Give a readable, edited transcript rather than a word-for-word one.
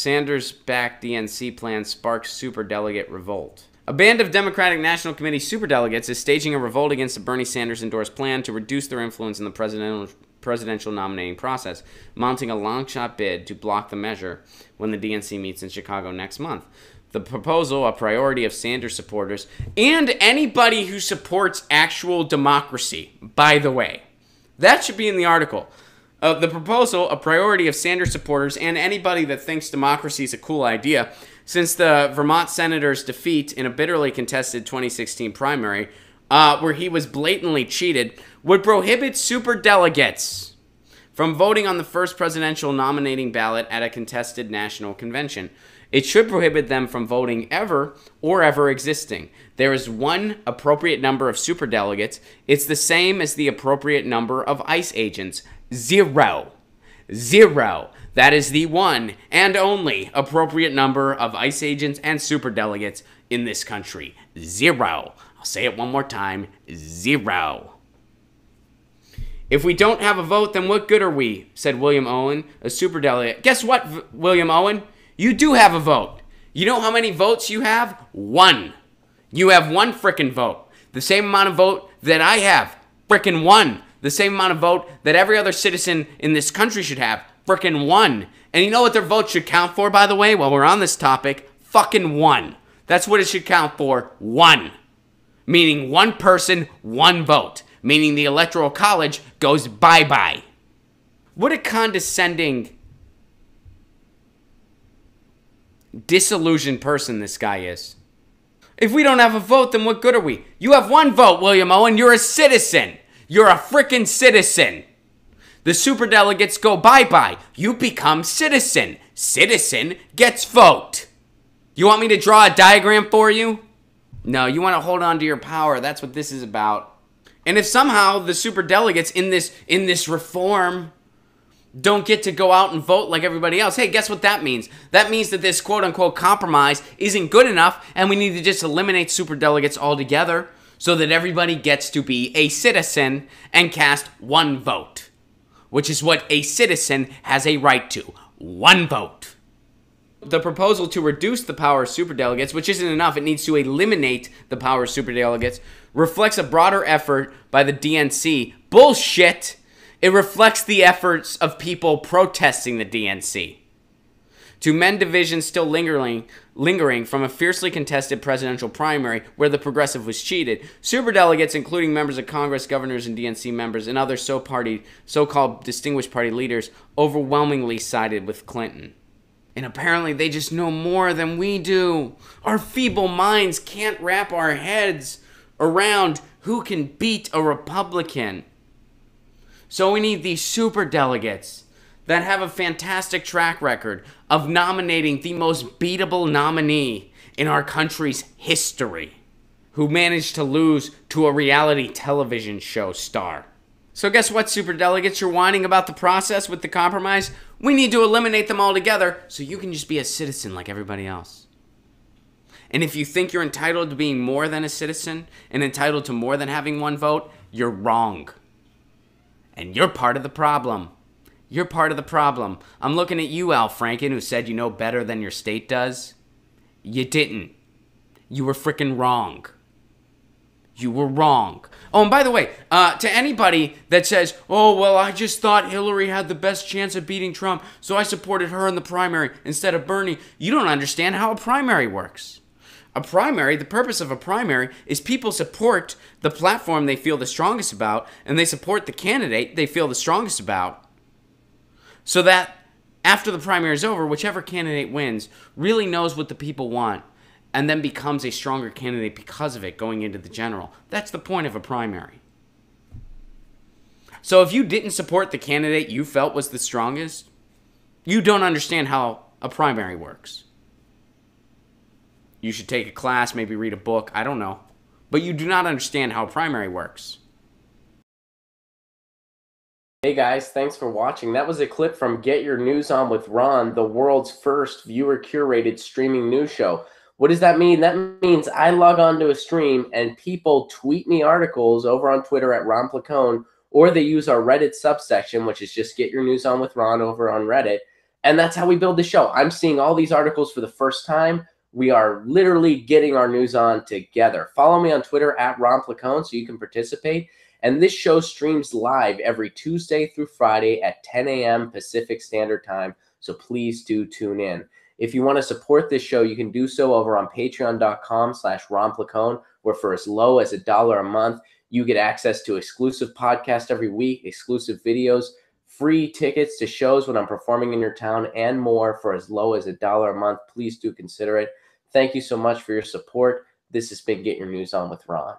Sanders-backed DNC plan sparks superdelegate revolt. A band of Democratic National Committee superdelegates is staging a revolt against the Bernie Sanders-endorsed plan to reduce their influence in the presidential nominating process, mounting a long-shot bid to block the measure when the DNC meets in Chicago next month. The proposal, a priority of Sanders supporters, and anybody who supports actual democracy, by the way. That should be in the article. The proposal, a priority of Sanders supporters and anybody that thinks democracy is a cool idea, since the Vermont senator's defeat in a bitterly contested 2016 primary, where he was blatantly cheated, would prohibit superdelegates from voting on the first presidential nominating ballot at a contested national convention. It should prohibit them from voting ever or ever existing. There is one appropriate number of superdelegates. It's the same as the appropriate number of ICE agents. 0. 0. That is the one and only appropriate number of ICE agents and superdelegates in this country. 0. I'll say it one more time. 0. If we don't have a vote, then what good are we? Said William Owen, a superdelegate. Guess what, William Owen? You do have a vote. You know how many votes you have? 1. You have 1 frickin' vote. The same amount of vote that I have. Frickin' 1. The same amount of vote that every other citizen in this country should have. Frickin' 1. And you know what their vote should count for, by the way, while we're on this topic? Fucking 1. That's what it should count for. 1. Meaning 1 person, 1 vote. Meaning the Electoral College goes bye-bye. What a condescending, disillusioned person this guy is. If we don't have a vote, then what good are we? You have 1 vote, William Owen. You're a citizen. You're a frickin' citizen. The superdelegates go bye-bye. You become citizen. Citizen gets vote. You want me to draw a diagram for you? No, you want to hold on to your power. That's what this is about. And if somehow the superdelegates in this reform don't get to go out and vote like everybody else, hey, guess what that means? That means that this quote-unquote compromise isn't good enough, and we need to just eliminate superdelegates altogether so that everybody gets to be a citizen and cast 1 vote, which is what a citizen has a right to. 1 vote. The proposal to reduce the power of superdelegates, which isn't enough, it needs to eliminate the power of superdelegates, reflects a broader effort by the DNC. Bullshit! It reflects the efforts of people protesting the DNC to mend divisions still lingering from a fiercely contested presidential primary where the progressive was cheated. Superdelegates, including members of Congress, governors, and DNC members, and other so-called distinguished party leaders, overwhelmingly sided with Clinton. And apparently they just know more than we do. Our feeble minds can't wrap our heads around who can beat a Republican. So we need these superdelegates that have a fantastic track record of nominating the most beatable nominee in our country's history, who managed to lose to a reality television show star. So guess what, superdelegates? You're whining about the process with the compromise? We need to eliminate them altogether so you can just be a citizen like everybody else. And if you think you're entitled to being more than a citizen and entitled to more than having 1 vote, you're wrong. And you're part of the problem. You're part of the problem. I'm looking at you, Al Franken, who said you know better than your state does. You didn't. You were frickin' wrong. You were wrong. Oh, and by the way, to anybody that says, oh, well, I just thought Hillary had the best chance of beating Trump, so I supported her in the primary instead of Bernie, you don't understand how a primary works. A primary, the purpose of a primary is people support the platform they feel the strongest about, and they support the candidate they feel the strongest about, so that after the primary is over, whichever candidate wins really knows what the people want and then becomes a stronger candidate because of it going into the general. That's the point of a primary. So if you didn't support the candidate you felt was the strongest, you don't understand how a primary works. You should take a class, maybe read a book, I don't know. But you do not understand how a primary works. Hey guys, thanks for watching. That was a clip from Get Your News On with Ron, the world's first viewer-curated streaming news show. What does that mean? That means I log on to a stream and people tweet me articles over on Twitter at Ron Placone, or they use our Reddit subsection, which is just Get Your News On with Ron over on Reddit, And that's how we build the show. I'm seeing all these articles for the first time. We are literally getting our news on together. Follow me on Twitter at Ron Placone so you can participate. And this show streams live every Tuesday through Friday at 10 a.m. Pacific Standard Time. So please do tune in. If you want to support this show, you can do so over on patreon.com/Ron Placone, where for as low as $1 a month, you get access to exclusive podcasts every week, exclusive videos, free tickets to shows when I'm performing in your town, and more for as low as $1 a month. Please do consider it. Thank you so much for your support. This has been Get Your News On with Ron.